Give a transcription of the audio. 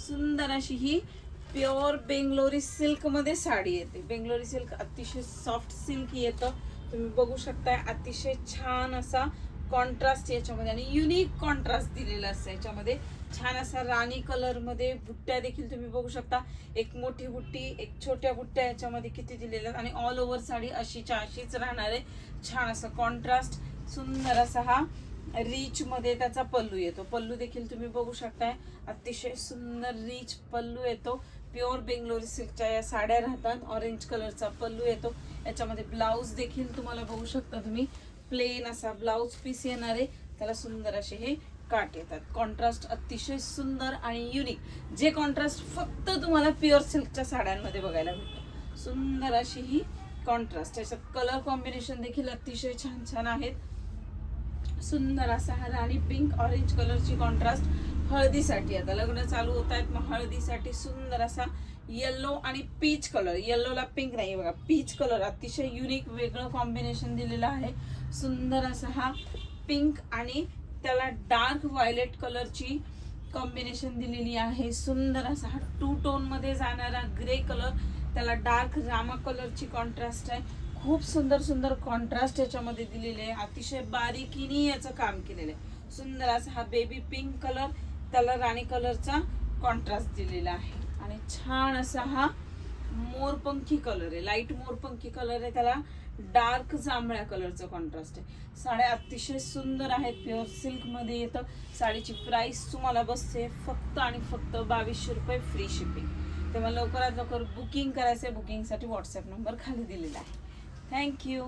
सुंदर अशी ही pure Bangalori silk मध्ये साडी येते. बेंगलोरी सिल्क अतिशय सॉफ्ट सिल्क येतं. तुम्ही बघू शकताय अतिशय छान असा कॉन्ट्रास्ट याच्यामध्ये आणि युनिक कॉन्ट्रास्ट दिलेला असतं याच्यामध्ये. छान असा राणी कलर मध्ये बुट्ट्या देखील तुम्ही बघू शकता. एक मोठी बुट्टी, एक छोट्या बुट्ट्या याच्यामध्ये किती दिलेल्या आणि ऑल ओव्हर साडी अशीच्या अशीच राहणार आहे. छान असा कॉन्ट्रास्ट, सुंदर असा हा रिच मध्ये त्याचा पल्लू येतो. पल्लू देखील तुम्ही बघू शकताय अतिशय सुंदर रिच पल्लू येतो. प्युअर बेंगलोरी सिल्कच्या या साड्या राहतात. ऑरेंज कलरचा पल्लू येतो. याच्यामध्ये ब्लाऊज देखील तुम्हाला बघू शकता तुम्ही प्लेन असा ब्लाऊज पीस येणार आहे. त्याला सुंदर असे हे काट येतात. कॉन्ट्रास्ट अतिशय सुंदर आणि युनिक, जे कॉन्ट्रास्ट फक्त तुम्हाला प्युअर सिल्कच्या साड्यांमध्ये बघायला भेटतं. सुंदर अशी ही कॉन्ट्रास्ट. याच्यात कलर कॉम्बिनेशन देखील अतिशय छान छान आहेत. सुंदर असा हा राणी पिंक ऑरेंज कलरची कॉन्ट्रास्ट हळदीसाठी. आता लग्न चालू होत आहेत, मग हळदीसाठी सुंदर असा येल्लो आणि पीच कलर. येल्लोला पिंक नाही बघा, पीच कलर अतिशय युनिक वेगळं कॉम्बिनेशन दिलेलं आहे. सुंदर असा हा पिंक आणि त्याला डार्क व्हायलेट कलरची कॉम्बिनेशन दिलेली आहे. सुंदर असा हा 2 टोन मध्ये जाणारा ग्रे कलर, त्याला डार्क रामा कलरची कॉन्ट्रास्ट आहे. खूप सुंदर सुंदर कॉन्ट्रास्ट याच्यामध्ये दिलेले आहे. अतिशय बारीकीने याचं काम केलेलं आहे. सुंदर असा हा बेबी पिंक कलर, त्याला राणी कलरचा कॉन्ट्रास्ट दिलेला आहे. आणि छान असा हा मोरपंखी कलर आहे, लाईट मोरपंखी कलर आहे, त्याला डार्क जांभळ्या कलरचा कॉन्ट्रास्ट आहे. साड्या अतिशय सुंदर आहेत. प्युअर सिल्क मध्ये येतं. साडीची प्राइस तुम्हाला बसते फक्त आणि फक्त 2200 रुपये फ्री शिपिंग. तेव्हा लवकरात लवकर बुकिंग करायचंय. बुकिंगसाठी व्हॉट्सअप नंबर खाली दिलेला आहे. थँक्यू.